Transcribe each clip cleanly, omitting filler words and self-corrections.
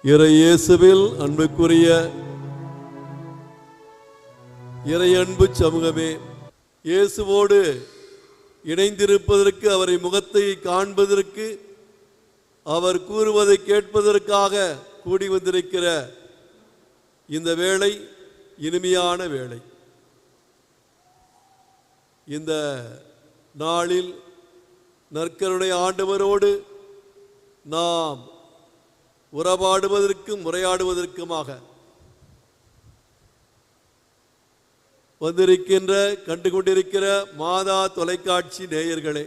இறை இயேசுவில் அன்புக்குரிய இறை அன்பு சமூகமே, இயேசுவோடு இணைந்திருப்பதற்கு, அவரை முகத்தை காண்பதற்கு, அவர் கூறுவதை கேட்பதற்காக கூடி வந்திருக்கிற இந்த வேளை இனிமையான வேளை. இந்த நாளில் நற்கருணை ஆண்டவரோடு நாம் உறவாடுவதற்கும் உரையாடுவதற்குமாக வந்திருக்கின்ற கண்டுகொண்டிருக்கிற மாதா தொலைக்காட்சி நேயர்களே,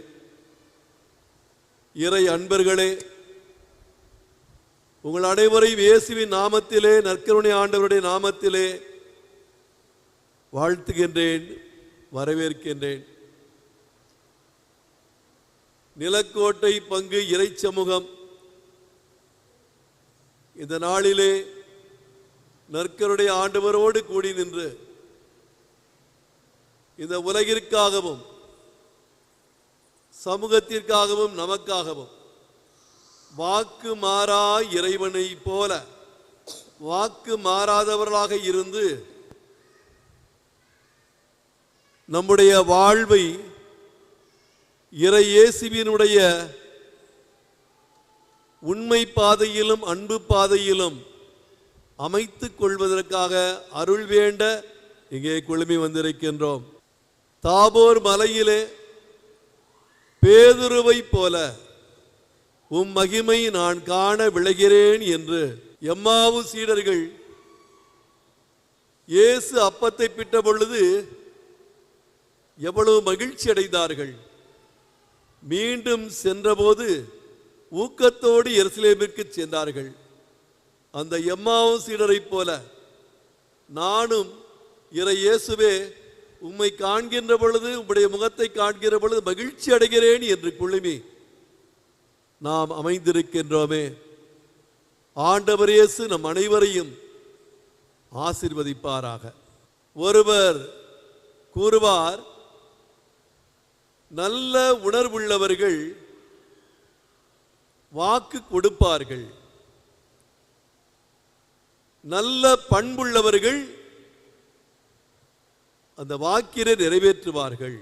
இறை அன்பர்களே, உங்கள் அனைவரையும் இயேசுவின் நாமத்திலே, நற்கருணை ஆண்டவருடைய நாமத்திலே வாழ்த்துகின்றேன், வரவேற்கின்றேன். நிலக்கோட்டை பங்கு இறை சமூகம் இந்த நாளிலே நற்கருணை ஆண்டவரோடு கூடி நின்று இந்த உலகிற்காகவும் சமூகத்திற்காகவும் நமக்காகவும் வாக்கு மாறா இறைவனை போல வாக்கு மாறாதவர்களாக இருந்து நம்முடைய வாழ்வை இறை இயேசுவினுடைய உண்மை பாதையிலும் அன்பு பாதையிலும் அமைத்துக் கொள்வதற்காக அருள் வேண்ட இங்கே குழுமி வந்திருக்கின்றோம். தாபோர் மலையிலே பேதுருவை போல உம் மகிமை நான் காண விளைகிறேன் என்று எம்மாவு சீடர்கள் இயேசு அப்பத்தை பிட்ட பொழுது எவ்வளவு மகிழ்ச்சி அடைந்தார்கள். மீண்டும் சென்றபோது ஊக்கத்தோடு எருசலேமிற்கு சென்றார்கள். அந்த எம்மாவு சீடரை போல நானும் இறை இயேசுவே உம்மை காண்கின்ற பொழுது, உம்முடைய முகத்தை காண்கிற பொழுது மகிழ்ச்சி அடைகிறேன் என்று குழுமி நாம் அமைந்திருக்கின்றோமே. ஆண்டவர் இயேசு நம் அனைவரையும் ஆசீர்வதிப்பாராக. ஒருவர் கூறுவார், நல்ல உணர்வுள்ளவர்கள் வாக்கு கொடுப்பார்கள், நல்ல பண்புள்ளவர்கள் அந்த வாக்கினை நிறைவேற்றுவார்கள்.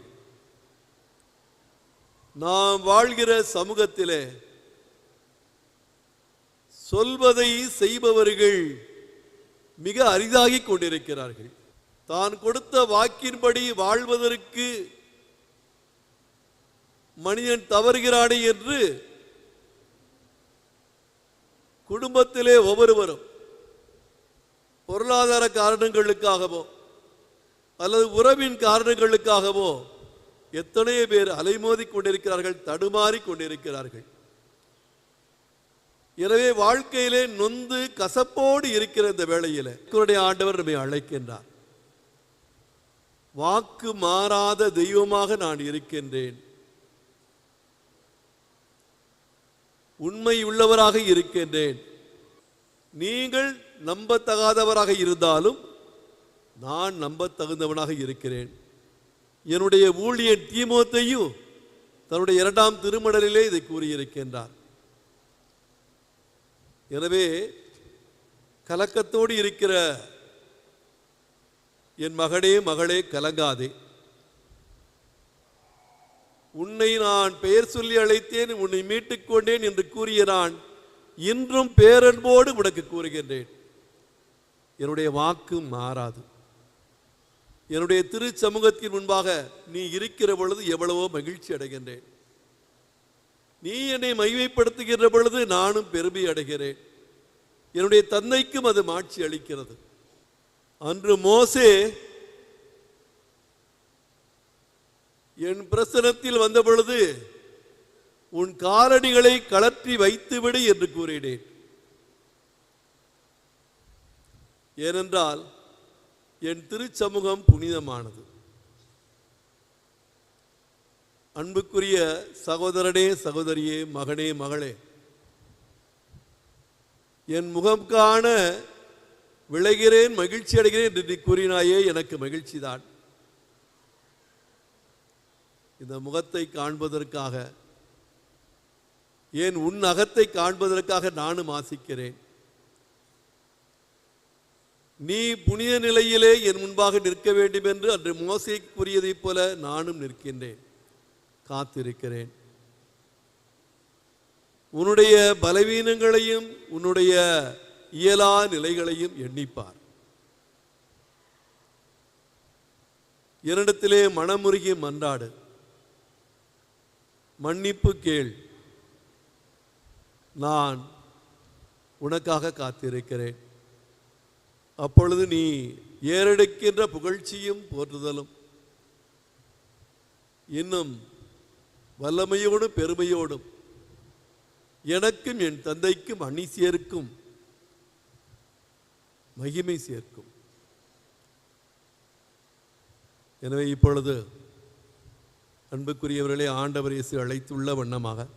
நாம் வாழ்கிற சமூகத்திலே சொல்வதை செய்பவர்கள் மிக அரிதாகி கொண்டிருக்கிறார்கள். தான் கொடுத்த வாக்கின்படி வாழ்வதற்கு மனிதன் தவறுகிறானே என்று குடும்பத்திலே ஒவ்வொருவரும் பொருளாதார காரணங்களுக்காகவோ அல்லது உறவின் காரணங்களுக்காகவோ எத்தனையோ பேர் அலைமோதி கொண்டிருக்கிறார்கள், தடுமாறி கொண்டிருக்கிறார்கள். எனவே வாழ்க்கையிலே நொந்து கசப்போடு இருக்கிற இந்த வேளையிலே ஆண்டவர் நம்மை அழைக்கின்றார். வாக்கு மாறாத தெய்வமாக நான் இருக்கின்றேன், உண்மை உள்ளவராக இருக்கின்றேன். நீங்கள் நம்பத்தகாதவராக இருந்தாலும் நான் நம்ப தகுந்தவனாக இருக்கிறேன். என்னுடைய ஊழியன் தீமோத்தேயும் தன்னுடைய 2ஆம் திருமடலிலே இதை கூறியிருக்கின்றார். எனவே கலக்கத்தோடு இருக்கிற என் மகனே மகளே, கலங்காதே. உன்னை நான் பெயர் சொல்லி அழைத்தேன், உன்னை மீட்டுக் கொண்டேன் என்று கூறிய நான் இன்றும் பேரன்போடு உனக்கு கூறுகின்றேன். என்னுடைய வாக்கு மாறாது. என்னுடைய திரு சமூகத்தின் முன்பாக நீ இருக்கிற பொழுது எவ்வளவோ மகிழ்ச்சி அடைகின்றேன். நீ என்னை மகிமைப்படுத்துகின்ற பொழுது நானும் பெருமை அடைகிறேன். என்னுடைய தந்தைக்கும் அது மாட்சி அளிக்கிறது. அன்று மோசே என் பிரசனத்தில் வந்த பொழுது உன் காலணிகளை கழற்றி வைத்துவிடு என்று கூறினேன். ஏனென்றால் என் திருச்சமூகம் புனிதமானது. அன்புக்குரிய சகோதரனே, சகோதரியே, மகனே, மகளே, என் முகம் காண விளைகிறேன், மகிழ்ச்சி அடைகிறேன் என்று நீ கூறினாயே, எனக்கு மகிழ்ச்சி தான். இந்த முகத்தை காண்பதற்காக, ஏன் உன் அகத்தை காண்பதற்காக நானும் ஆசிக்கிறேன். நீ புனித நிலையிலே என் முன்பாக நிற்க வேண்டும் என்று அன்று மோசேக்கு கூறியதைப் போல நானும் நிற்கின்றேன், காத்திருக்கிறேன். உன்னுடைய பலவீனங்களையும் உன்னுடைய இயலா நிலைகளையும் எண்ணிப்பார். என்னிடத்திலே மனமுருகி மன்றாடு, மன்னிப்பு கேள், நான் உனக்காக காத்திருக்கிறேன். அப்பொழுது நீ ஏறெடுக்கின்ற புகழ்ச்சியும் போற்றுதலும் இன்னும் வல்லமையோடும் பெருமையோடும் எனக்கும் என் தந்தைக்கும் அணி சேர்க்கும் மகிமை சேர்க்கும். எனவே இப்பொழுது அன்புக்குரியவர்களே, ஆண்டவர் இயேசு அழைத்துள்ள வண்ணமாக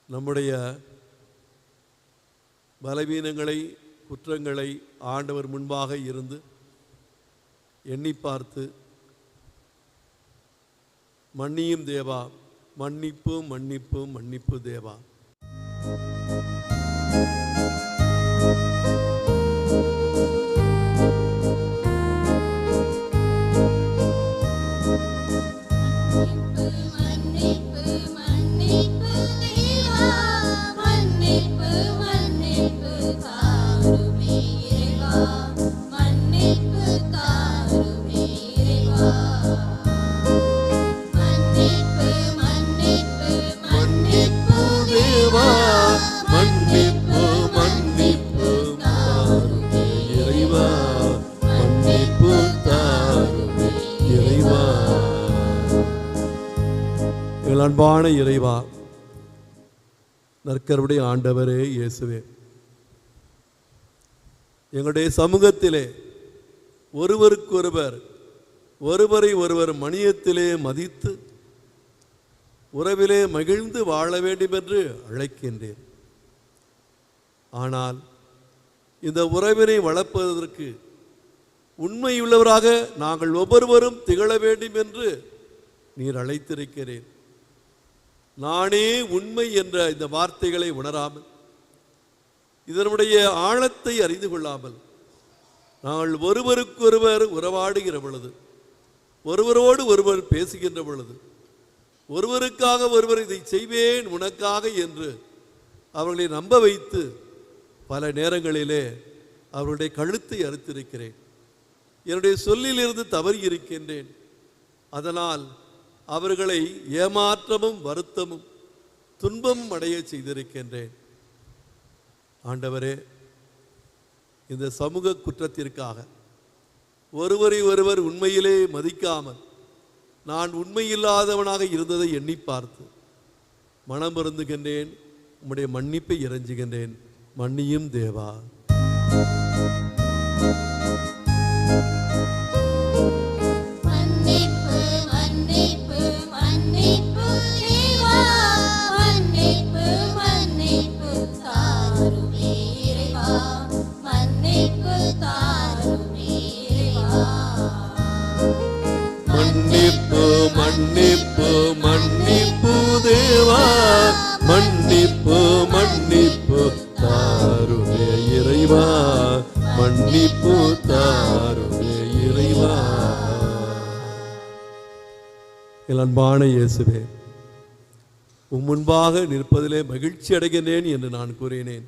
நம்முடைய பலவீனங்களை, குற்றங்களை ஆண்டவர் முன்பாக இருந்து எண்ணி பார்த்து, மன்னியும் தேவா, மன்னிப்பு மன்னிப்பு மன்னிப்பு தேவா. அன்பான இறைவா, நற்கருடைய ஆண்டவரே இயேசுவே, எங்களுடைய சமூகத்திலே ஒருவருக்கொருவர், ஒருவரை ஒருவர் மணியத்திலே மதித்து உறவிலே மகிழ்ந்து வாழ வேண்டும் என்று அழைக்கின்றேன். ஆனால் இந்த உறவினை வளர்ப்பதற்கு உண்மையுள்ளவராக நாங்கள் ஒவ்வொருவரும் திகழ வேண்டும் என்று நீர் அழைத்திருக்கிறேன். நானே உண்மை என்ற இந்த வார்த்தைகளை உணராமல், இதனுடைய ஆழத்தை அறிந்து கொள்ளாமல் நாங்கள் ஒருவருக்கொருவர் உறவாடுகிற பொழுது, ஒருவரோடு ஒருவர் பேசுகின்ற பொழுது, ஒருவருக்காக ஒருவர் இதை செய்வேன் உனக்காக என்று அவர்களை நம்ப வைத்து பல நேரங்களிலே அவர்களுடைய கழுத்தை அறுத்திருக்கிறேன். என்னுடைய சொல்லிலிருந்து தவறி இருக்கின்றேன். அதனால் அவர்களை ஏமாற்றமும் வருத்தமும் துன்பமும் அடைய செய்திருக்கின்றேன். ஆண்டவரே, இந்த சமூக குற்றத்திற்காக ஒருவரை ஒருவர் உண்மையிலே மதிக்காமல் நான் உண்மையில்லாதவனாக இருந்ததை எண்ணி பார்த்து மனம் வருந்துகின்றேன். உம்முடைய மன்னிப்பை இறைஞ்சுகின்றேன். மன்னியும் தேவா. மன்னிப்பு மன்னிப்பு மன்னிப்பு தேவா, மன்னிப்பு மன்னிப்பு தாருமே இறைவா, மன்னிப்பு தாருமே இறைவா. என் அன்பான இயேசுவே, உம் முன்பாக நிற்பதிலே மகிழ்ச்சி அடைகின்றேன் என்று நான் கூறினேன்.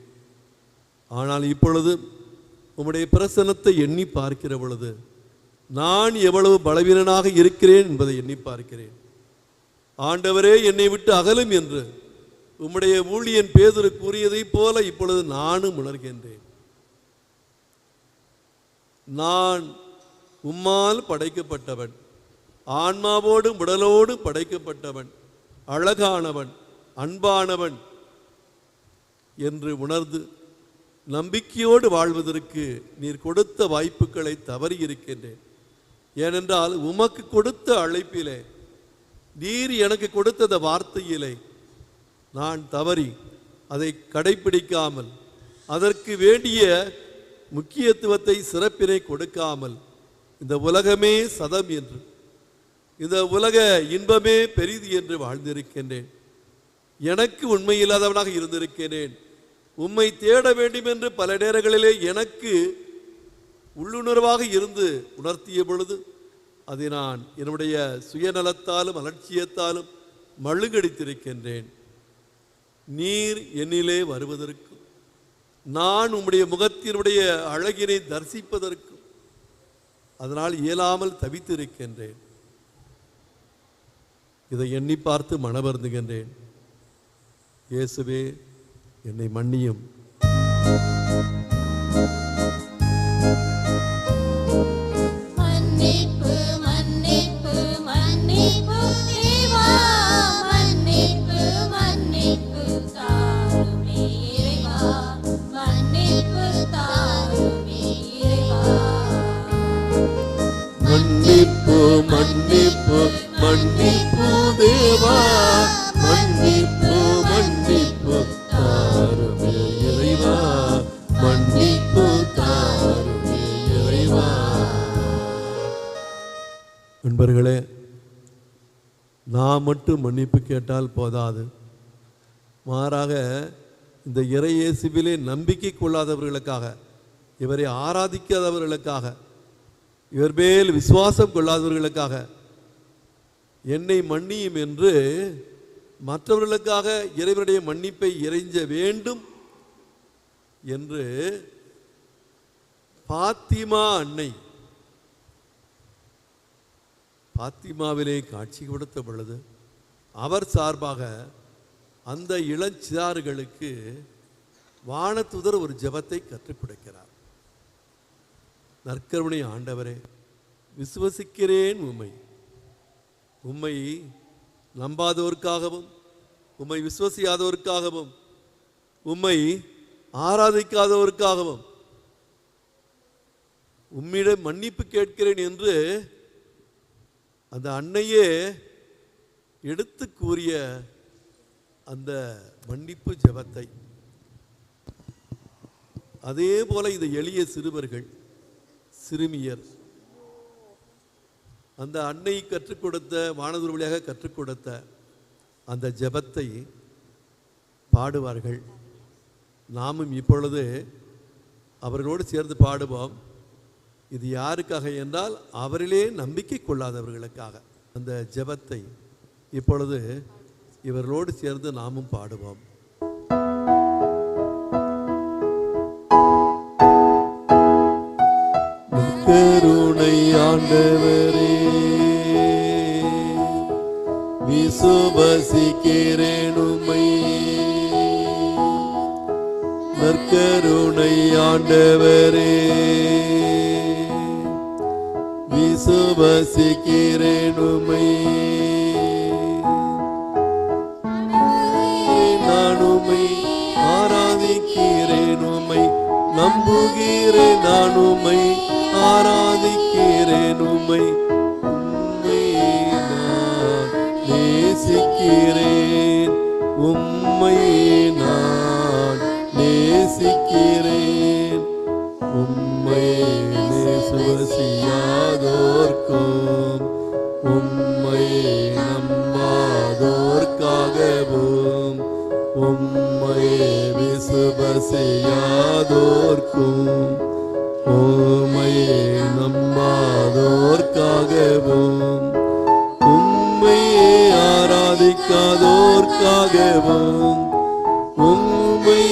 ஆனால் இப்பொழுது உம்முடைய பிரசன்னத்தை எண்ணி பார்க்கிற பொழுது நான் எவ்வளவு பலவீனனாக இருக்கிறேன் என்பதை எண்ணி பார்க்கிறேன். ஆண்டவரே, என்னை விட்டு அகலும் என்று உம்முடைய ஊழியன் பேதுரு கூறியதைப் போல இப்பொழுது நானும் உணர்கின்றேன். நான் உம்மால் படைக்கப்பட்டவன், ஆன்மாவோடும் உடலோடும் படைக்கப்பட்டவன், அழகானவன், அன்பானவன் என்று உணர்ந்து நம்பிக்கையோடு வாழ்வதற்கு நீர் கொடுத்த வாய்ப்புகளை தவறி இருக்கின்றேன். ஏனென்றால் உமக்கு கொடுத்த அழைப்பிலே, நீர் எனக்கு கொடுத்த வார்த்தையிலே நான் தவறி அதை கடைபிடிக்காமல், அதற்கு வேண்டிய முக்கியத்துவத்தை, சிறப்பினை கொடுக்காமல், இந்த உலகமே சதம் என்று, இந்த உலக இன்பமே பெரிது என்று வாழ்ந்திருக்கின்றேன். எனக்கு உண்மையில்லாதவனாக இருந்திருக்கிறேன். உம்மை தேட வேண்டும் என்று பல நேரங்களிலே எனக்கு உள்ளுணர்வாக இருந்து உணர்த்திய பொழுது அதை நான் என்னுடைய சுயநலத்தாலும் அலட்சியத்தாலும் மழுங்கடித்திருக்கின்றேன். நீர் என்னிலே வருவதற்கும் நான் உம்முடைய முகத்தினுடைய அழகினை தரிசிப்பதற்கும் அதனால் இயலாமல் தவித்திருக்கின்றேன். இதை எண்ணி பார்த்து மனவருந்துகின்றேன். இயேசுவே, என்னை மன்னியும். மன்னிப்பு மன்னிப்பு மன்னிப்பு தேவா, மன்னிப்பு மன்னிப்பு தாருமே இறைவா, மன்னிப்பு தாருமே இறைவா. நண்பர்களே, நான் மட்டும் மன்னிப்பு கேட்டால் போதாது. மாறாக இந்த இறை இயேசுவிலே நம்பிக்கை கொள்ளாதவர்களுக்காக, இவரை ஆராதிக்காதவர்களுக்காக, இவர் மேல் விசுவாசம் கொள்ளாதவர்களுக்காக என்னை மன்னியும் என்று மற்றவர்களுக்காக இறைவனுடைய மன்னிப்பை இறைஞ்ச வேண்டும் என்று பாத்திமா அன்னை பாத்திமாவிலே காட்சி கொடுத்த பொழுது அவர் சார்பாக அந்த இளஞ்சிறார்களுக்கு வானதூதர் ஒரு ஜெபத்தை கற்றுக் கொடுக்கிறார். நற்கருணை ஆண்டவரே, விசுவசிக்கிறேன் உம்மை. உம்மை நம்பாதோருக்காகவும், உம்மை விசுவசியாதோருக்காகவும், உம்மை ஆராதிக்காதோருக்காகவும் உம்மிடம் மன்னிப்பு கேட்கிறேன் என்று அந்த அன்னையே எடுத்து கூறிய அந்த மன்னிப்பு ஜெபத்தை, அதே போல இந்த எளிய சிறுவர்கள், சிறுமியர் அந்த அன்னை கற்றுக் கொடுத்த, வானதூதர் வழியாக கற்றுக் கொடுத்த அந்த ஜெபத்தை பாடுவார்கள். நாமும் இப்பொழுது அவர்களோடு சேர்ந்து பாடுவோம். இது யாருக்காக என்றால் அவரிலே நம்பிக்கை கொள்ளாதவர்களுக்காக. அந்த ஜெபத்தை இப்பொழுது இவர்களோடு சேர்ந்து நாமும் பாடுவோம். கருணை ஆண்டவரே, விசுவசிக்கிறேன் உம்மை. நற்கருணை ஆண்டவரே, விசுவசிக்கிறேன் உம்மை. நான் உம்மை ஆராதிக்கிறேன் உம்மை, நம்புகிறேன் நான் உம்மை, ஆராதிக்கிறேன் உம்மை. உம்மை நான் நேசிக்கிறேன், உம்மை நான் நேசிக்கிறேன். உம்மை நேசுவசியாதோர்க்கும், உம்மை நம்பாதோர்க்காகவும், உம்மை விசுவசியாதோர்க்கும், உம்மை நம்பாதோர்க்காகவும், உம்மை ஆராதிக்காதோர்க்காகவும், உம்மை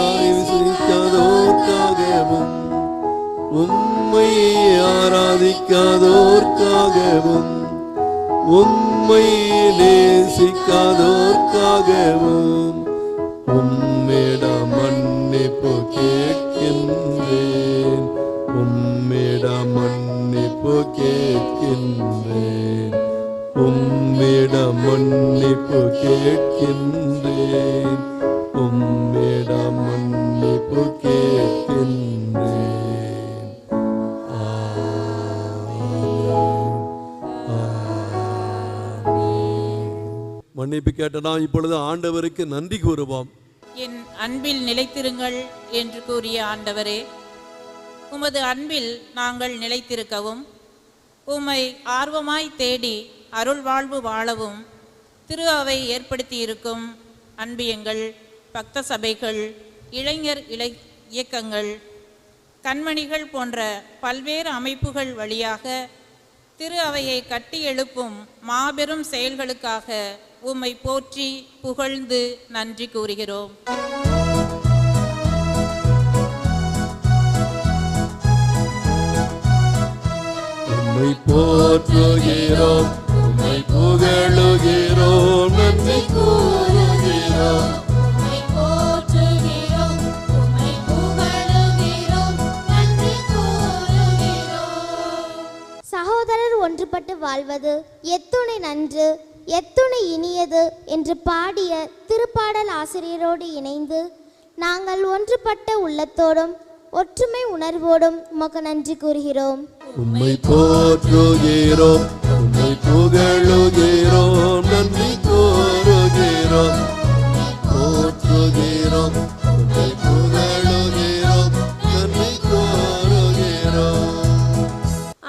ஆராதிக்காதோர்க்காகவும், உம்மை ஆராதிக்காதோர்க்காகவும், உம்மை நேசிக்காதோர்க்காகவும் உம்மிடம் மன்னிப்பு கேட்கின்றேன், உம்மிடம் மன்னிப்பு கேட்கின்றேன், உம்மிடம் மன்னிப்பு கேட்கின்றேன், உம்மிடம் மன்னிப்பு கேட்கின்றேன். மன்னிப்பு கேட்டனா இப்பொழுது ஆண்டவருக்கு நன்றி கூறுவோம். என் அன்பில் நிலைத்திருங்கள் என்று கூறிய ஆண்டவரே, உமது அன்பில் நாங்கள் நிலைத்திருக்கவும், உம்மை ஆர்வமாய் தேடி அருள் வாழ்வு வாழவும் திரு அவை ஏற்படுத்தியிருக்கும் அன்பியங்கள், பக்த சபைகள், இளைஞர் இயக்கங்கள், கண்மணிகள் போன்ற பல்வேறு அமைப்புகள் வழியாக திரு அவையை கட்டி எழுப்பும் மாபெரும் செயல்களுக்காக உம்மை போற்றி புகழ்ந்து நன்றி கூறுகிறோம். உம்மை போற்றுகிறோம், உம்மை புகழுகிறோம், நன்றி கூறுகிறோம். உம்மை போற்றுகிறோம், உம்மை புகழுகிறோம், நன்றி கூறுகிறோம். சகோதரர் ஒன்றுபட்டு வாழ்வது எத்துணை நன்று, எத்துணை இனியது என்று பாடிய திருப்பாடல் ஆசிரியரோடு இணைந்து நாங்கள் ஒன்றுபட்ட உள்ளத்தோடும் ஒற்றுமை உணர்வோடும் உமக்கு நன்றி கூறுகிறோம். உம்மை போற்றுகிறோம், உம்மை புகழுகிறோம், நன்றி கூறுகிறோம். போற்றுகிறோம், உம்மை புகழுகிறோம், நன்றி கூறுகிறோம்.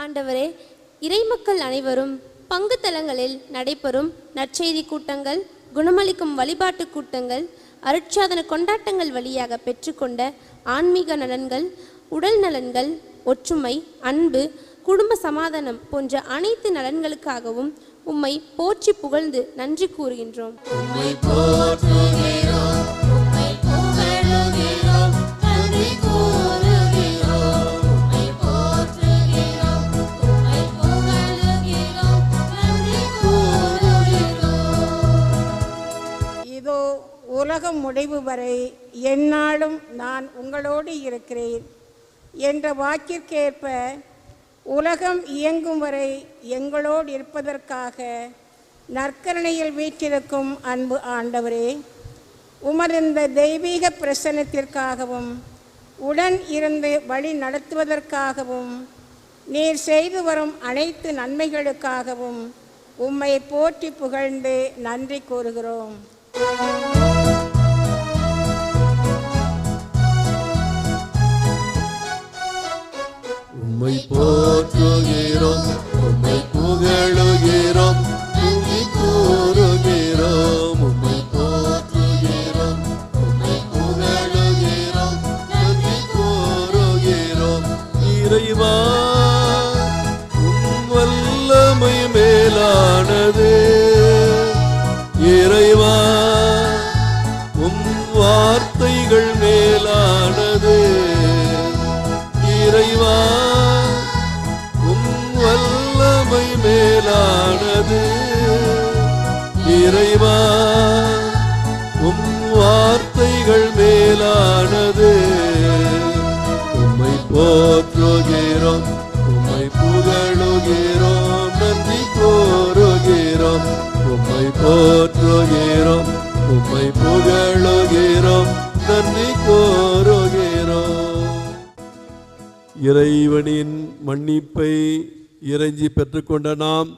ஆண்டவரே, இறைமக்கள் அனைவரும் பங்கு தலங்களில் நடைபெறும் நற்செய்தி கூட்டங்கள், குணமளிக்கும் வழிபாட்டு கூட்டங்கள், அருட்சாதன கொண்டாட்டங்கள் வழியாக பெற்றுக்கொண்ட ஆன்மீக நலன்கள், உடல் நலன்கள், ஒற்றுமை, அன்பு, குடும்ப சமாதானம் போன்ற அனைத்து நலன்களுக்காகவும் உம்மை போற்றி புகழ்ந்து நன்றி கூறுகின்றோம். உம்மை போற்றுகிறோம், உம்மை புகழுகிறோம், நன்றி கூறுகிறோம். உம்மை போற்றுகிறோம், உம்மை புகழுகிறோம், நன்றி கூறுகிறோம். இதோ உலகம் முடிவு வரை எந்நாளும் நான் உங்களோடு இருக்கிறேன் என்ற வாக்கிற்கேற்ப உலகம் இயங்கும் வரை எங்களோடு இருப்பதற்காக நற்கருணையில் வீற்றிருக்கும் அன்பு ஆண்டவரே, உமது இந்த தெய்வீக பிரசன்னத்திற்காகவும் உடன் இருந்து வழி நடத்துவதற்காகவும் நீர் செய்து வரும் அனைத்து நன்மைகளுக்காகவும் உம்மை போற்றி புகழ்ந்து நன்றி கூறுகிறோம். உம்மை போற்றுகிறோம், உம்மை புகழுகிறோம், நன்றி கூறுகிறோம். உம்மை போற்றுகிறோம், உம்மை புகழுகிறோம், நன்றி கூறுகிறோம். இறைவா, உம் வல்லமை மேலானது. இறைவா, உம் வார்த்தைகள் மேலானது. இறைவா, உம் வல்லமை மேலானது. இறைவா, உம் வார்த்தைகள் மேலானது. உம்மை போற்றுகிறோம், உம்மை புகழுகிறோம், நன்றி கூறுகிறோம். உம்மை போற்றுகிறோம், உம்மை புகழுகிறோம், நன்றி கூறுகிறோம். இறைவனின் மன்னிப்பை இறைஞ்சி பெற்றுக்கொண்ட நாம்,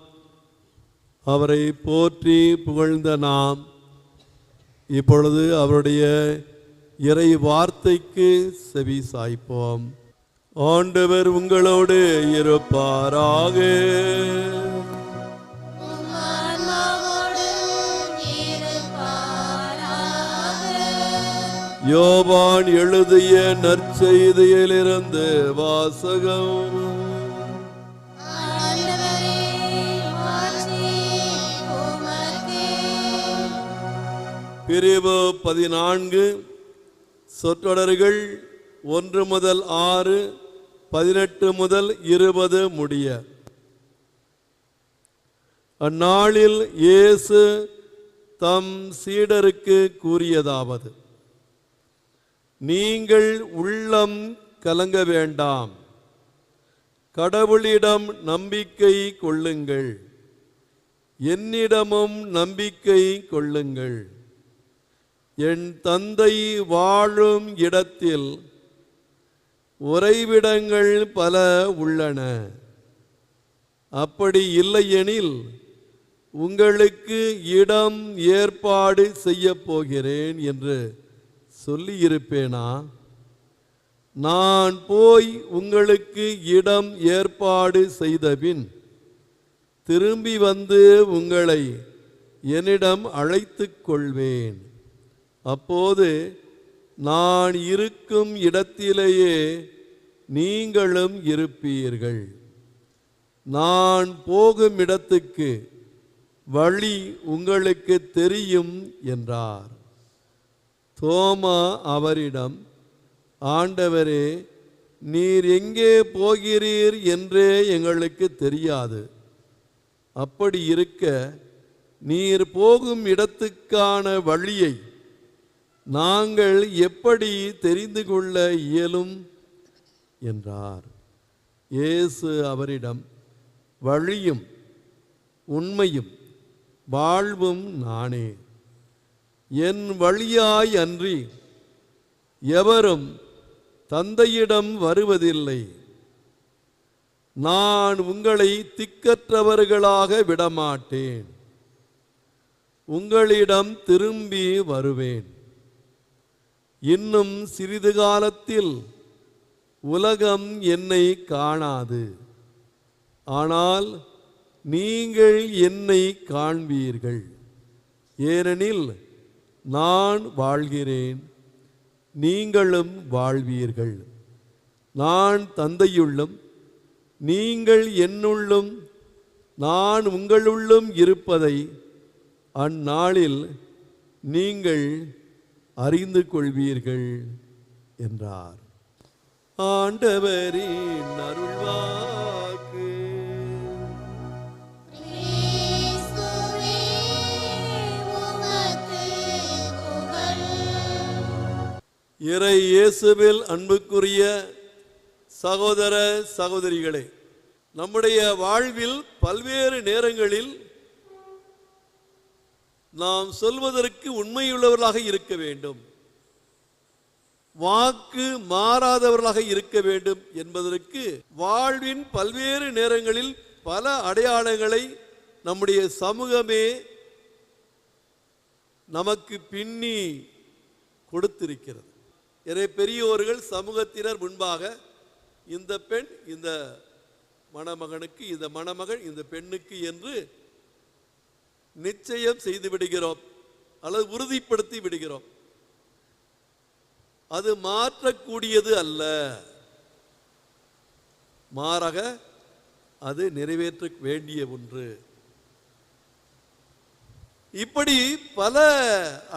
அவரை போற்றி புகழ்ந்த நாம், இப்பொழுது அவருடைய இறை வார்த்தைக்கு செவி சாய்ப்போம். ஆண்டவர் உங்களோடு இருப்பாராக. யோவான் எழுதிய நற்செய்தியிலிருந்து வாசகம். பிரிவு 14, சொற்றொடர்கள் 1 முதல் 6, 18 முதல் 20 முடிய. அந்நாளில் இயேசு தம் சீடருக்கு கூறியதாவது: நீங்கள் உள்ளம் கலங்க வேண்டாம். கடவுளிடம் நம்பிக்கை கொள்ளுங்கள், என்னிடமும் நம்பிக்கை கொள்ளுங்கள். என் தந்தை வாழும் இடத்தில் உறைவிடங்கள் பல உள்ளன. அப்படி இல்லையெனில் உங்களுக்கு இடம் ஏற்பாடு செய்ய போகிறேன் என்று சொல்லியிருப்பேனா? நான் போய் உங்களுக்கு இடம் ஏற்பாடு செய்தபின் திரும்பி வந்து உங்களை என்னிடம் அழைத்து கொள்வேன். அப்போது நான் இருக்கும் இடத்திலேயே நீங்களும் இருப்பீர்கள். நான் போகும் இடத்துக்கு வழி உங்களுக்கு தெரியும் என்றார். தோமா அவரிடம், ஆண்டவரே, நீர் எங்கே போகிறீர் என்றே எங்களுக்கு தெரியாது. அப்படி இருக்க நீர் போகும் இடத்துக்கான வழியை நாங்கள் எப்படி தெரிந்து கொள்ள இயலும் என்றார். இயேசு அவரிடம், வழியும் உண்மையும் வாழ்வும் நானே. என் வழியாய் அன்றி எவரும் தந்தையிடம் வருவதில்லை. நான் உங்களை திக்கற்றவர்களாக விடமாட்டேன். உங்களிடம் திரும்பி வருவேன். இன்னும் சிறிது காலத்தில் உலகம் என்னை காணாது, ஆனால் நீங்கள் என்னை காண்பீர்கள். ஏனெனில் நான் வாழ்கிறேன், நீங்களும் வாழ்வீர்கள். நான் தந்தையுள்ளும் நீங்கள் என்னுள்ளும் நான் உங்களுள்ளும் இருப்பதை அந்நாளில் நீங்கள் அறிந்து கொள்வீர்கள் என்றார். ஆண்டவரின் அருள்வாக்கு. கிறிஸ்துவே உமக்கு புகழ். இறை இயேசுவில் அன்புக்குரிய சகோதர சகோதரிகளே, நம்முடைய வாழ்வில் பல்வேறு நேரங்களில் நாம் சொல்வதற்கு உண்மையுள்ளவர்களாக இருக்க வேண்டும், வாக்கு மாறாதவர்களாக இருக்க வேண்டும் என்பதற்கு வாழ்வின் பல்வேறு நேரங்களில் பல அடையாளங்களை நம்முடைய சமூகமே நமக்கு பின்னி கொடுத்திருக்கிறது. எனவே பெரியோர்கள் சமூகத்தினர் முன்பாக இந்த பெண் இந்த மணமகனுக்கு, இந்த மணமகள் இந்த பெண்ணுக்கு என்று நிச்சயம் செய்து விடுகிறோம் அல்லது உறுதிப்படுத்தி விடுகிறோம். அது மாற்றக்கூடியது அல்ல, மாறாக அது நிறைவேற்ற வேண்டிய ஒன்று. இப்படி பல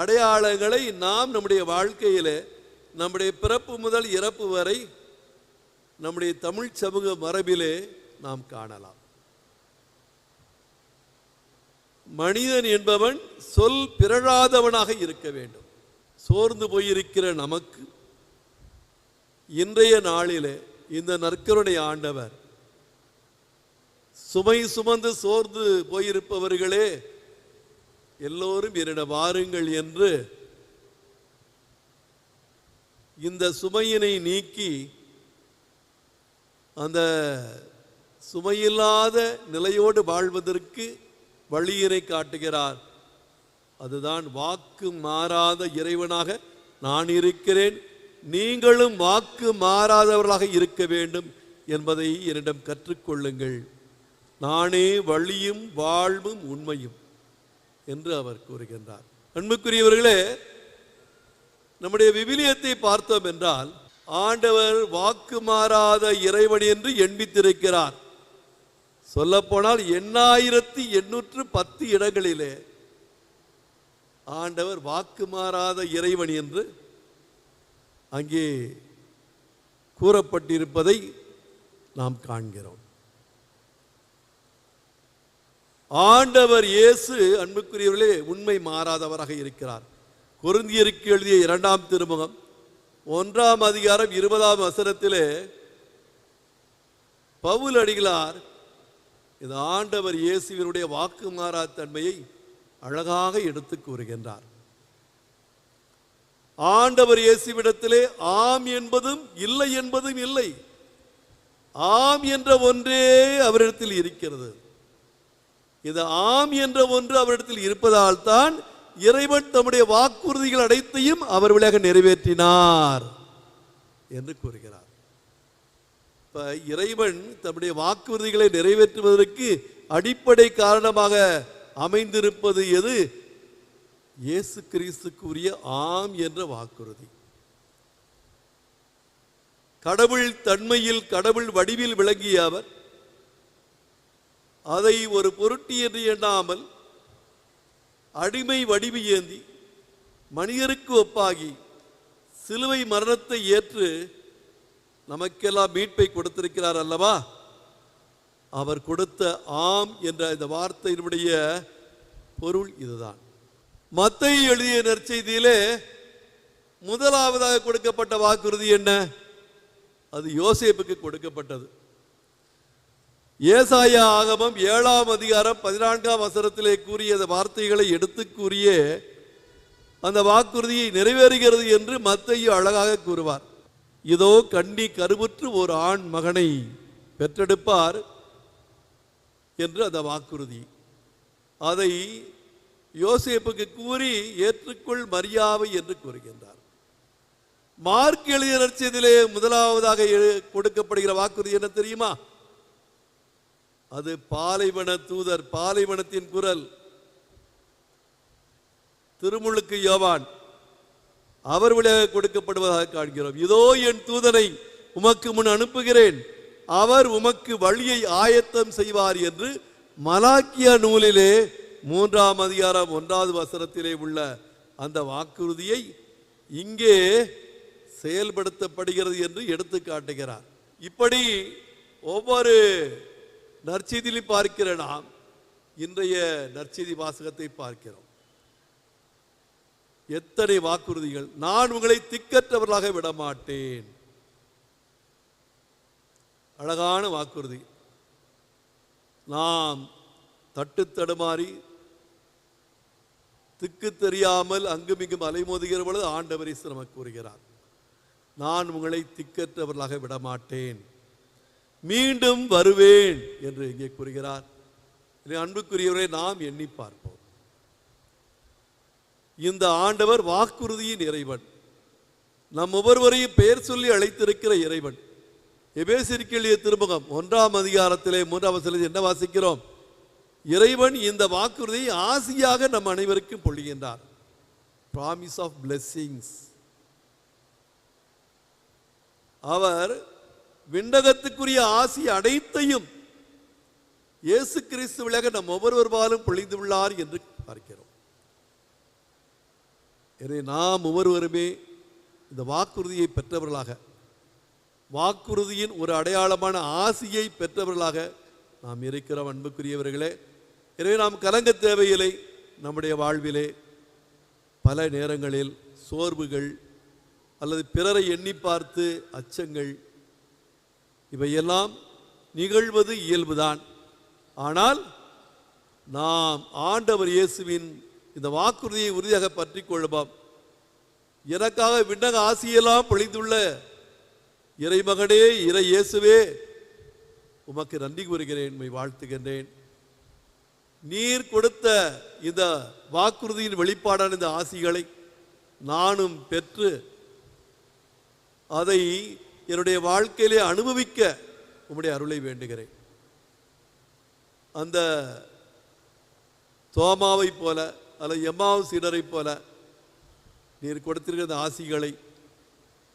அடையாளங்களை நாம் நம்முடைய வாழ்க்கையிலே, நம்முடைய பிறப்பு முதல் இறப்பு வரை நம்முடைய தமிழ் சமூக மரபிலே நாம் காணலாம். மனிதன் என்பவன் சொல் பிறழாதவனாக இருக்க வேண்டும். சோர்ந்து போயிருக்கிற நமக்கு இன்றைய நாளிலே இந்த நற்கருணை ஆண்டவர், சுமை சுமந்து சோர்ந்து போயிருப்பவர்களே எல்லோரும் என்னிடம் வாருங்கள் என்று இந்த சுமையினை நீக்கி அந்த சுமையில்லாத நிலையோடு வாழ்வதற்கு வழியினை காட்டுகிறார். அதுதான் வாக்கு மாறாத இறைவனாக நான் இருக்கிறேன், நீங்களும் வாக்கு மாறாதவர்களாக இருக்க வேண்டும் என்பதை என்னிடம் கற்றுக்கொள்ளுங்கள். நானே வழியும் வாழ்வும் உண்மையும் என்று அவர் கூறுகின்றார். அன்புக்குரியவர்களே, நம்முடைய விவிலியத்தை பார்த்தோம் என்றால் ஆண்டவர் வாக்கு மாறாத இறைவன் என்று எண்பித்திருக்கிறார். சொல்லப்போனால் 8810 இடங்களிலே ஆண்டவர் வாக்கு மாறாத இறைவன் என்று அங்கே கூறப்பட்டிருப்பதை நாம் காண்கிறோம். ஆண்டவர் இயேசு அன்புக்குரியவர்களே உண்மை மாறாதவராக இருக்கிறார். கொரிந்தியருக்கு எழுதிய 2ஆம் திருமுகம் 1ஆம் அதிகாரம் 20ஆம் வசனத்திலே பவுல் அடிகளார் இது ஆண்டவர் இயேசுவினுடைய வாக்கு மாறா தன்மையை அழகாக எடுத்து கூறுகின்றார். ஆண்டவர் இயேசுவிடத்திலே ஆம் என்பதும் இல்லை என்பதும் இல்லை, ஆம் என்ற ஒன்றே அவரிடத்தில் இருக்கிறது. இது ஆம் என்ற ஒன்று அவரிடத்தில் இருப்பதால் தான் இறைவன் தம்முடைய வாக்குறுதிகள் அனைத்தையும் அவர் வழியாக நிறைவேற்றினார் என்று கூறுகிறார். இப்ப இறைவன் தம்முடைய வாக்குறுதிகளை நிறைவேற்றுவதற்கு அடிப்படை காரணமாக அமைந்திருப்பது எது? இயேசு கிறிஸ்துக்குரிய ஆம் என்ற வாக்குறுதி. கடவுள் தன்மையில் கடவுள் வடிவில் விளங்கிய அவர் அதை ஒரு பொருட்டு என்று எண்ணாமல் அடிமை வடிவு ஏந்தி மனிதருக்கு ஒப்பாகி சிலுவை மரணத்தை ஏற்று நமக்கெல்லாம் மீட்பை கொடுத்திருக்கிறார் அல்லவா? அவர் கொடுத்த ஆம் என்ற இந்த வார்த்தையினுடைய பொருள் இதுதான். மத்தேயு எழுதிய நற்செய்தியிலே முதலாவதாக கொடுக்கப்பட்ட வாக்குறுதி என்ன? அது யோசேப்புக்கு கொடுக்கப்பட்டது. ஏசாயா ஆகமம் 7ஆம் அதிகாரம் 14ஆம் வசனத்திலே கூறிய வார்த்தைகளை எடுத்து கூறிய அந்த வாக்குறுதியை நிறைவேறுகிறது என்று மத்தேயு அழகாக கூறுவார். இதோ கன்னி கருவுற்று ஒரு ஆண் மகனை பெற்றெடுப்பார் என்று அந்த வாக்குறுதி. அதை யோசேப்புக்கு கூறி ஏற்றுக்கொள் மரியாவை என்று கூறுகின்றார். மார்க் எழுதிய நற்செய்தியிலே முதலாவதாக கொடுக்கப்படுகிற வாக்குறுதி என்ன தெரியுமா? அது பாலைவன தூதர், பாலைவனத்தின் குரல், திருமுழுக்கு யோவான் அவர் வழியாக கொடுக்கப்படுவதாக காண்கிறோம். இதோ என் தூதனை உமக்கு முன் அனுப்புகிறேன், அவர் உமக்கு வழியை ஆயத்தம் செய்வார் என்று மலாக்கியா நூலிலே 3ஆம் அதிகாரம் 1வது வசனத்திலே உள்ள அந்த வாக்குறுதியை இங்கே செயல்படுத்தப்படுகிறது என்று எடுத்து காட்டுகிறார். இப்படி ஒவ்வொரு நற்செய்தியிலும் பார்க்கிற நாம் இன்றைய நற்செய்தி வாசகத்தை பார்க்கிறோம். எத்தனை வாக்குறுதிகள்! நான் உங்களை திக்கற்றவர்களாக விடமாட்டேன். அழகான வாக்குறுதி. நாம் தட்டு தடுமாறி திக்கு தெரியாமல் அங்குமிங்கும் அலைமோதுகிற பொழுது ஆண்டவர் இயேசு நமக்கு கூறுகிறார், நான் உங்களை திக்கற்றவர்களாக விடமாட்டேன், மீண்டும் வருவேன் என்று இங்கே கூறுகிறார். அன்புக்குரியவரை நாம் எண்ணி பார்ப்போம். இந்த ஆண்டவர் வாக்குறுதியின் இறைவன், நம் ஒவ்வொருவரையும் பெயர் சொல்லி அழைத்திருக்கிற இறைவன். எபேசியருக்கு எழுதிய திருமுகம் 1ஆம் அதிகாரத்திலே 3ஆம் வசனத்தில் என்ன வாசிக்கிறோம்? இறைவன் இந்த வாக்குறுதியை ஆசியாக நம் அனைவருக்கும் பொழிகின்றார். Promise of blessings. அவர் விண்ணகத்துக்குரிய ஆசி அனைத்தையும் இயேசு கிறிஸ்துவிலாக நம் ஒவ்வொருவருவாலும் பொழிந்துள்ளார் என்று பார்க்கிறோம். எனவே நாம் ஒவ்வொருவருமே இந்த வாக்குறுதியை பெற்றவர்களாக, வாக்குறுதியின் ஒரு அடையாளமான ஆசியை பெற்றவர்களாக நாம் இருக்கிறோம். அன்புக்குரியவர்களே, எனவே நாம் கலங்க தேவையில்லை. நம்முடைய வாழ்விலே பல நேரங்களில் சோர்வுகள் அல்லது பிறரை எண்ணி பார்த்து அச்சங்கள் இவையெல்லாம் நிகழ்வது இயல்புதான். ஆனால் நாம் ஆண்டவர் இயேசுவின் இந்த வாக்குறுதியை உறுதியாக பற்றி கொள்வோம். எனக்காக விண்ணக ஆசியெல்லாம் பொழிந்துள்ள இறைமகனே, இறை இயேசுவே, உமக்கு நன்றி கூறுகிறேன், உம்மை வாழ்த்துகின்றேன். நீர் கொடுத்த இந்த வாக்குறுதியின் வெளிப்பாடான இந்த ஆசிகளை நானும் பெற்று அதை என்னுடைய வாழ்க்கையிலே அனுபவிக்க உம்முடைய அருளை வேண்டுகிறேன். அந்த தோமாவை போல அல்லது எம்மாவு சீடரை போல நீர் கொடுத்திருக்கிற ஆசிகளை,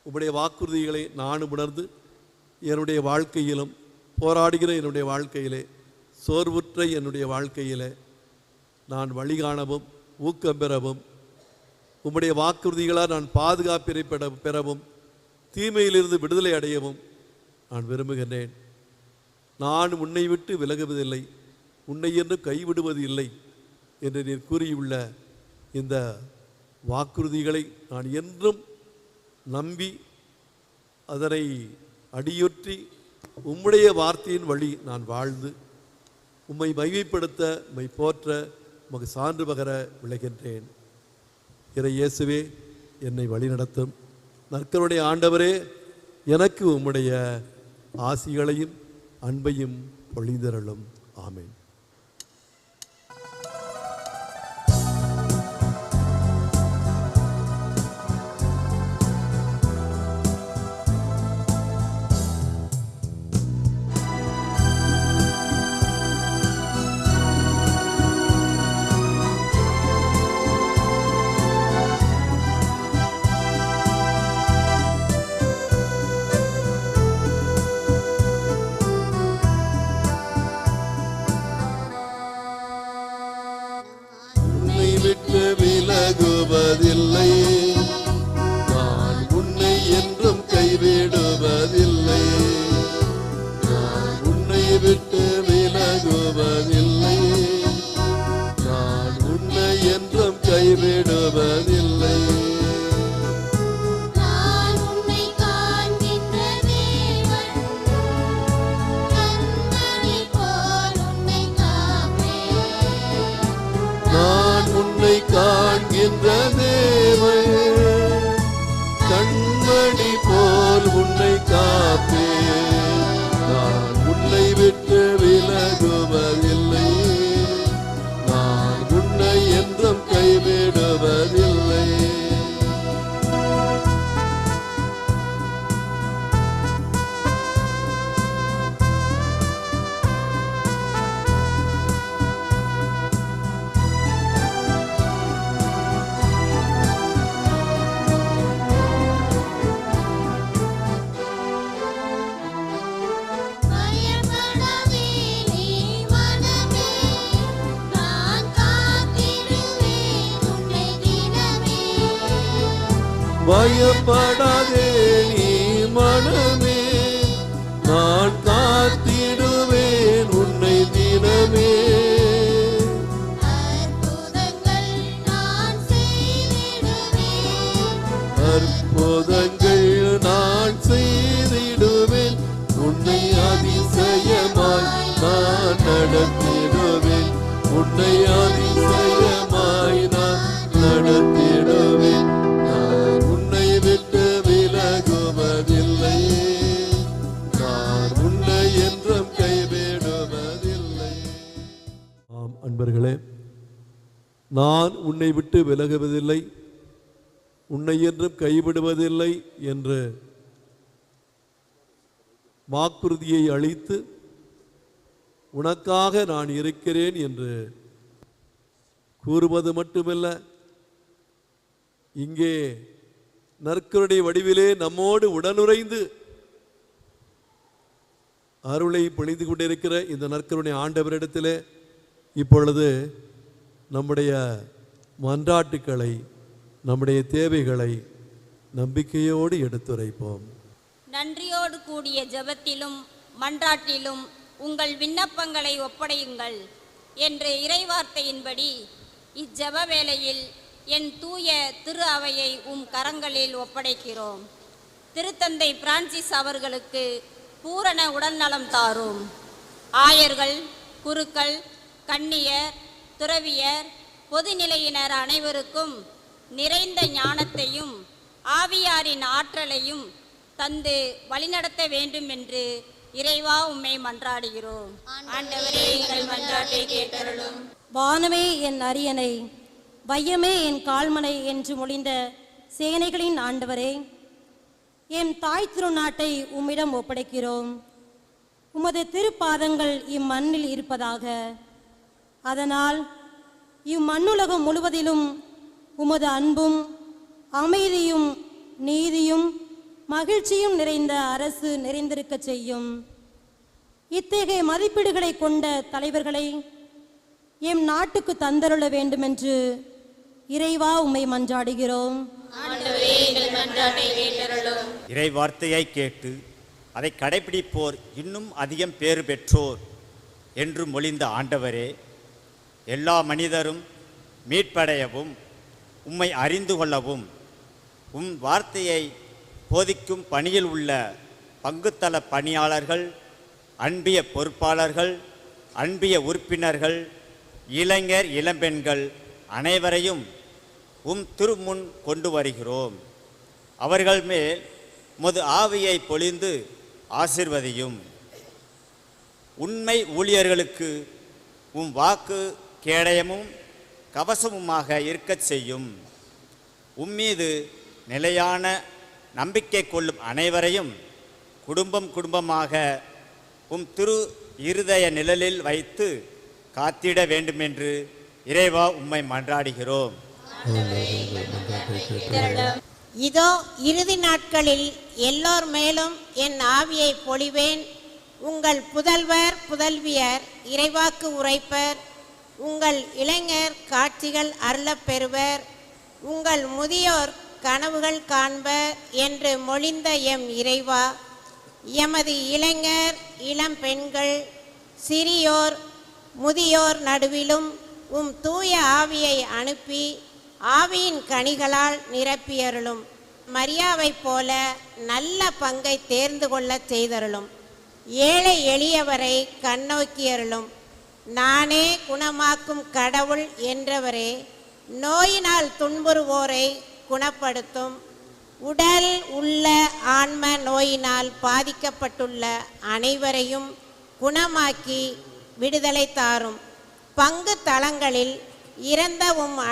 உம்முடைய வாக்குறுதிகளை நானும் உணர்ந்து என்னுடைய வாழ்க்கையிலும், போராடுகிற என்னுடைய வாழ்க்கையிலே, சோர்வுற்ற என்னுடைய வாழ்க்கையிலே நான் வழிகாணவும் ஊக்கம் பெறவும், உம்முடைய வாக்குறுதிகளால் நான் பாதுகாப்பினை பெறவும், தீமையிலிருந்து விடுதலை அடையவும் நான் விரும்புகின்றேன். நான் உன்னை விட்டு விலகுவதில்லை, உன்னை என்று கைவிடுவது இல்லை என்று நீர் கூறியுள்ள இந்த வாக்குறுதிகளை நான் என்றும் நம்பி அதனை அடியொற்றி உம்முடைய வார்த்தையின் வழி நான் வாழ்ந்து உம்மை மகிமைப்படுத்த, உம்மை போற்ற, உமக்கு சான்று பகர விளைகின்றேன். இறை இயேசுவே, என்னை வழிநடத்தும். நற்கருடைய ஆண்டவரே, எனக்கு உம்முடைய ஆசிகளையும் அன்பையும் பொழிந்தருளும். ஆமென். கைவிடுவதில்லை. நான் உன்னை காண்கின்ற தேவன், கண்மணி போல் உன்னை காப்பேன். நான் உன்னை காண்கின்ற தேவன், கண்மணி போல் உன்னை காப்பேன். நான் உன்னை விட்டு விலகுவதில்லை, நான் உன்னை என்றும் கைவிடுவதில்லை. பயப்படாதே நீ மனமே, நான் காத்திடுவேன் உன்னை தினமே. பயப்படாதே நீ மனமே, நான் காத்திடுவேன் உன்னை தினமே. அற்புதங்கள் நான் செய்திடுவேன், அற்புதங்கள் நான் செய்திடுவேன், உன்னை அதிசயமாய் நான் நடத்திடுவேன், உன்னை அதிசயமாய் நான் நடத்திடுவேன். நான் உன்னை விட்டு விலகுவதில்லை, நான் உன்னை என்றும் கைவிடுவதில்லை. ஆம் அன்பர்களே, நான் உன்னை விட்டு விலகுவதில்லை, உன்னை என்றும் கைவிடுவதில்லை என்று வாக்குறுதியை அளித்து உனக்காக நான் இருக்கிறேன் என்று கூறுவது மட்டுமல்ல, இங்கே நற்கருணை வடிவிலே நம்மோடு உடனுறைந்து அருளை பொழிந்து கொண்டிருக்கிற இந்த நற்கருணை ஆண்டவரிடத்திலே இப்பொழுது நம்முடைய மன்றாட்டுக்களை, நம்முடைய தேவைகளை நம்பிக்கையோடு எடுத்துரைப்போம். நன்றியோடு கூடிய ஜெபத்திலும் மன்றாட்டிலும் உங்கள் விண்ணப்பங்களை ஒப்படையுங்கள் என்ற இறைவார்த்தையின்படி இஜெப வேளையில் என் தூய திரு அவையை கரங்களில் ஒப்படைக்கிறோம். திருத்தந்தை பிரான்சிஸ் அவர்களுக்கு பூரண உடல்நலம் தாரும். ஆயர்கள், குருக்கள், கன்னியர், துறவியர், பொதுநிலையினர் அனைவருக்கும் நிறைந்த ஞானத்தையும் ஆவியாரின் ஆற்றலையும் தந்து வழிநடத்த வேண்டும் என்று இறைவா உம்மை மன்றாடுகிறோம். ஆண்டவரே, எங்கள் மன்றாட்டை கேட்டருளும். வானமே என் அரியணை, வையமே என் கால்மனை என்று மொழிந்த சேனைகளின் ஆண்டவரே, என் தாய் திருநாட்டை உம்மிடம் ஒப்படைக்கிறோம். உமது திருப்பாதங்கள் இம்மண்ணில் இருப்பதாக. அதனால் இம்மண்ணுலகம் முழுவதிலும் உமது அன்பும் அமைதியும் நீதியும் மகிழ்ச்சியும் நிறைந்த அரசு நிறைந்திருக்க செய்யும். இத்தகைய மதிப்பீடுகளை கொண்ட தலைவர்களை எம் நாட்டுக்கு தந்தருள வேண்டுமென்று இறைவா உம்மை மன்றாடுகிறோம். இறை வார்த்தையை கேட்டு அதை கடைபிடிப்போர் இன்னும் அதிகம் பேறு பெற்றோர் என்று மொழிந்த ஆண்டவரே, எல்லா மனிதரும் மீட்படையவும் உம்மை அறிந்து கொள்ளவும் உம் வார்த்தையை போதிக்கும் பணியில் உள்ள பங்குத்தள பணியாளர்கள், அன்பிய பொறுப்பாளர்கள், அன்பிய உறுப்பினர்கள், இளைஞர் இளம்பெண்கள் அனைவரையும் உம் திருமுன் கொண்டு வருகிறோம். அவர்கள் மேல் உமது ஆவியை பொழிந்து ஆசீர்வதியும். உண்மை ஊழியர்களுக்கு உம் வாக்கு கேடயமும் கவசமுமாக இருக்கச் செய்யும். உம்மீது நிலையான நம்பிக்கை கொள்ளும் அனைவரையும் குடும்பம் குடும்பமாக உம் திரு இருதய நிழலில் வைத்து காத்திட வேண்டுமென்று இறைவா உம்மை மன்றாடுகிறோம். இதோ இறுதி நாட்களில் எல்லோர் மேலும் என் ஆவியை பொழிவேன். உங்கள் புதல்வர் புதல்வியர் இறைவாக்கு உரைப்பர், உங்கள் இளைஞர் காட்சிகள் அருளப் பெறுவர், உங்கள் முதியோர் கனவுகள் காண்பர் என்று மொழிந்த எம் இறைவா, எமது இளைஞர் இளம் பெண்கள் சிறியோர் முதியோர் நடுவிலும் உம் தூய ஆவியை அனுப்பி ஆவியின் கனிகளால் நிரப்பியருளும். மரியாவைப் போல நல்ல பங்கை தேர்ந்து கொள்ளச் செய்தருளும். ஏழை எளியவரை கண்ணோக்கியருளும். நானே குணமாக்கும் கடவுள் என்றவரே, நோயினால் துன்புறுவோரை குணப்படுத்தும். உடல் உள்ள ஆன்ம நோயினால் பாதிக்கப்பட்டுள்ள அனைவரையும் குணமாக்கி விடுதலை தாரும். பங்கு தலங்களில் இறந்த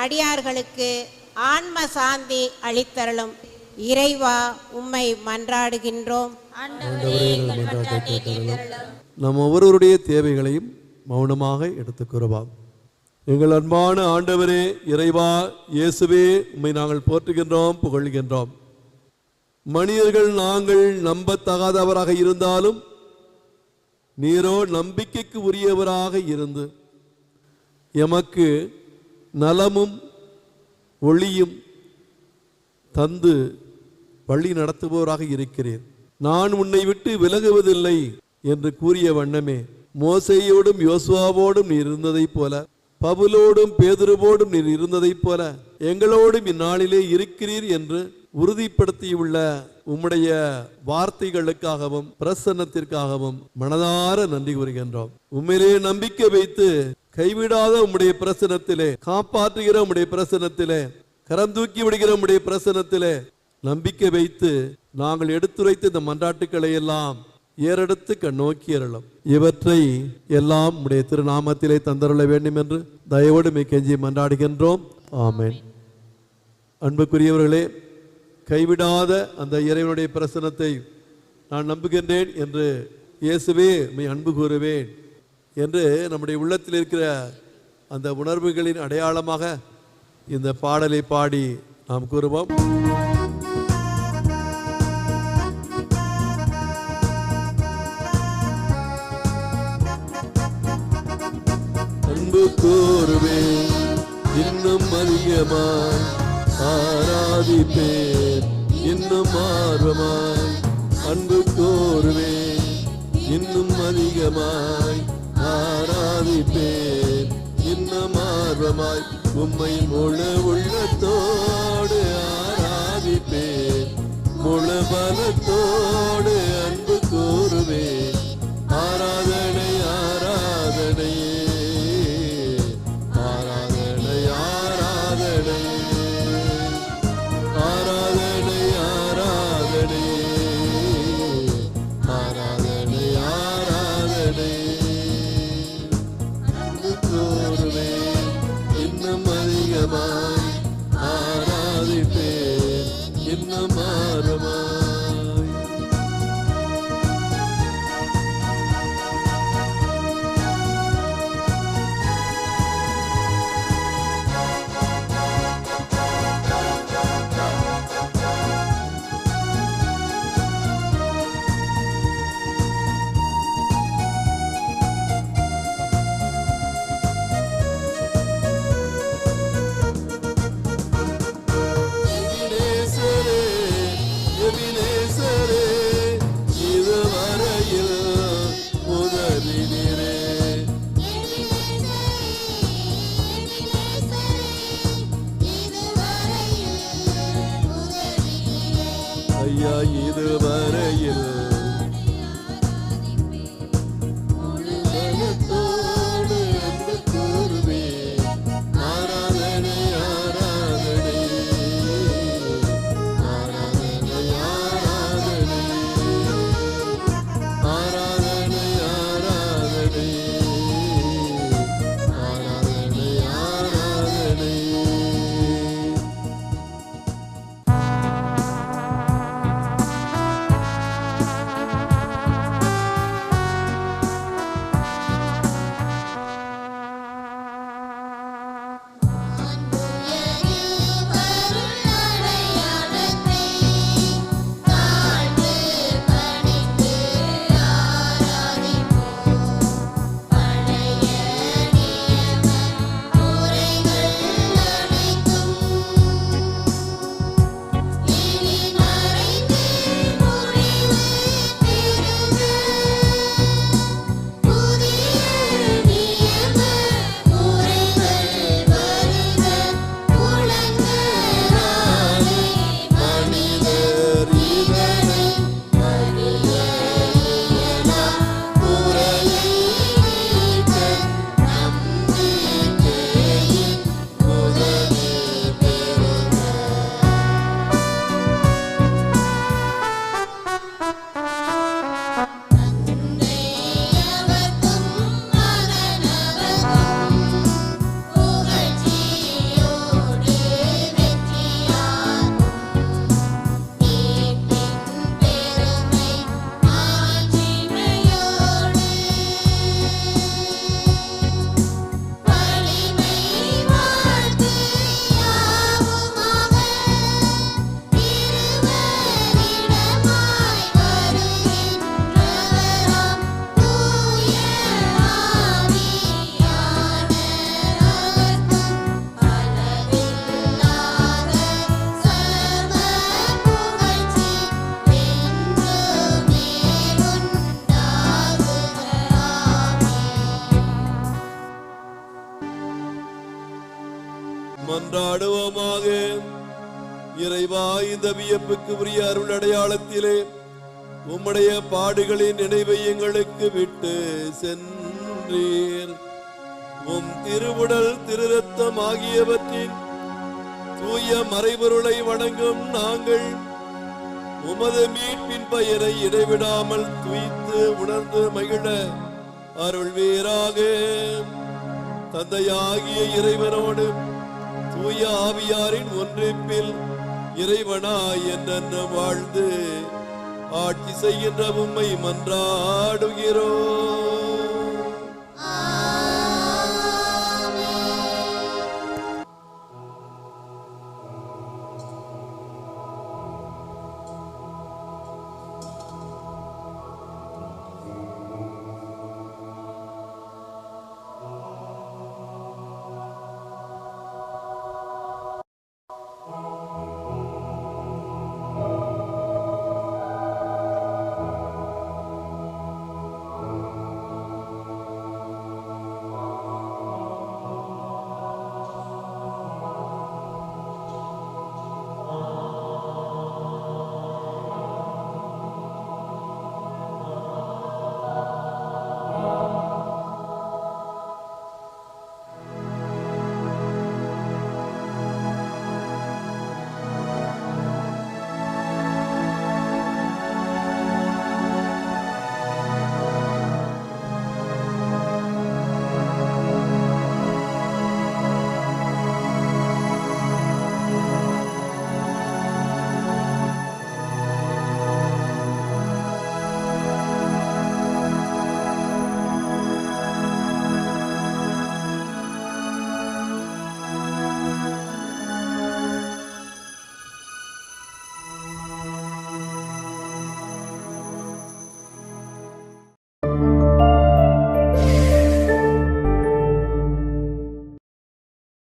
அடியார்களுக்கு ஆன்ம சாந்தி அளித்தருளும். இறைவா, உம்மை மன்றாடுகின்றோம். நம் ஒவ்வொருவருடைய தேவைகளையும் மௌனமாக எடுத்துக்கூறுவோம். எங்கள் அன்பான ஆண்டவரே, இறைவா, இயேசுவே, உம்மை நாங்கள் போற்றுகின்றோம், புகழ்கின்றோம். மனிதர்கள் நாங்கள் நம்பத்தகாதவராக இருந்தாலும் நீரோ நம்பிக்கைக்கு உரியவராக இருந்து எமக்கு நலமும் ஒளியும் தந்து வழி நடத்துபவராக இருக்கிறீர். நான் உன்னை விட்டு விலகுவதில்லை என்று கூறிய வண்ணமே மோசேயோடும் யோசுவாவோடும் நீர் இருந்ததைப் போல, பவுலோடும் பேதுருவோடும் நீர் இருந்ததைப் போல எங்களோடும் இந்நாளிலே இருக்கிறீர் என்று உறுதிப்படுத்தியுள்ள உம்முடைய வார்த்தைகளுக்காகவும் பிரசன்னத்திற்காகவும் மனதார நன்றி கூறுகின்றோம். உண்மையிலே நம்பிக்கை வைத்து கைவிடாத உம்முடைய பிரசன்னத்திலே, காப்பாற்றுகிற உம்முடைய பிரசன்னத்திலே, கரம் தூக்கி விடுகிற உம்முடைய பிரசன்னத்திலே நம்பிக்கை வைத்து நாங்கள் எடுத்துரைத்த இந்த மன்றாட்டுக்களை எல்லாம் ஏறெடுத்து கண்ணோக்கி அருளும். இவற்றை எல்லாம் உம்முடைய திருநாமத்திலே தந்தருள வேண்டும் என்று தயவோடு கெஞ்சி மன்றாடுகின்றோம். ஆமென். அன்புக்குரியவர்களே, கைவிடாத அந்த இறைவனுடைய பிரசன்னத்தை நான் நம்புகின்றேன் என்று இயேசுவே உம்மை அன்பு கூறுவேன் என்று நம்முடைய உள்ளத்தில் இருக்கிற அந்த உணர்வுகளின் அடையாளமாக இந்த பாடலை பாடி நாம் கூறுவோம். அன்பு கூறுவேன் இன்னும் அதிகமாய், ஆராதிப்பேன் இன்னும் ஆர்வமாய். அன்பு கூறுவேன் இன்னும் அதிகமாய், ஆராதிப்பேன் இன்னும் ஆர்வமாய். உம்மை முழு உள்ளத்தோடு ஆராதிப்பேன், முழு பலத்தோடு அன்பு கூறுவேன். ஆராதனை ஆராதனை ஆராதனை ஆராதனை ஆராதனை ஆராதனை ஆராதனை ஆராதனை. அன்பு கூறுவேன் இன்னும் அதிகமாய், ஆராதிப்பேன் இன்னும் ஆர்வமாய். ஐயா, இதுவரையில் பலத்தோடு அன்பு கூறுவேன். ஆராதனை ஆராதனை ஆராதனை ஆராதனை ஆராதனை ஆராதனை ஆராதனை ஆராதனை. இறைவா, இந்த வியப்புக்கு உரிய அருள் அடையாளத்திலே உம்முடைய பாடுகளின் நினைவை எங்களுக்கு விட்டு சென்றீர். உம் திருவுடல் திருரத்தம் ஆகியவற்றின் தூய மறைபொருளை வணங்கும் நாங்கள் உமது மீட்பின் பெயரை இடைவிடாமல் துய்த்து உணர்ந்து மகிழ அருள்வீராக. தந்தையாகிய இறைவனோடு தூய ஆவியாரின் ஒன்றிப்பில் இறைவனாய் என்றென்றும் வாழ்ந்து ஆட்சி செய்கின்ற உம்மை மன்றாடுகிறோம்.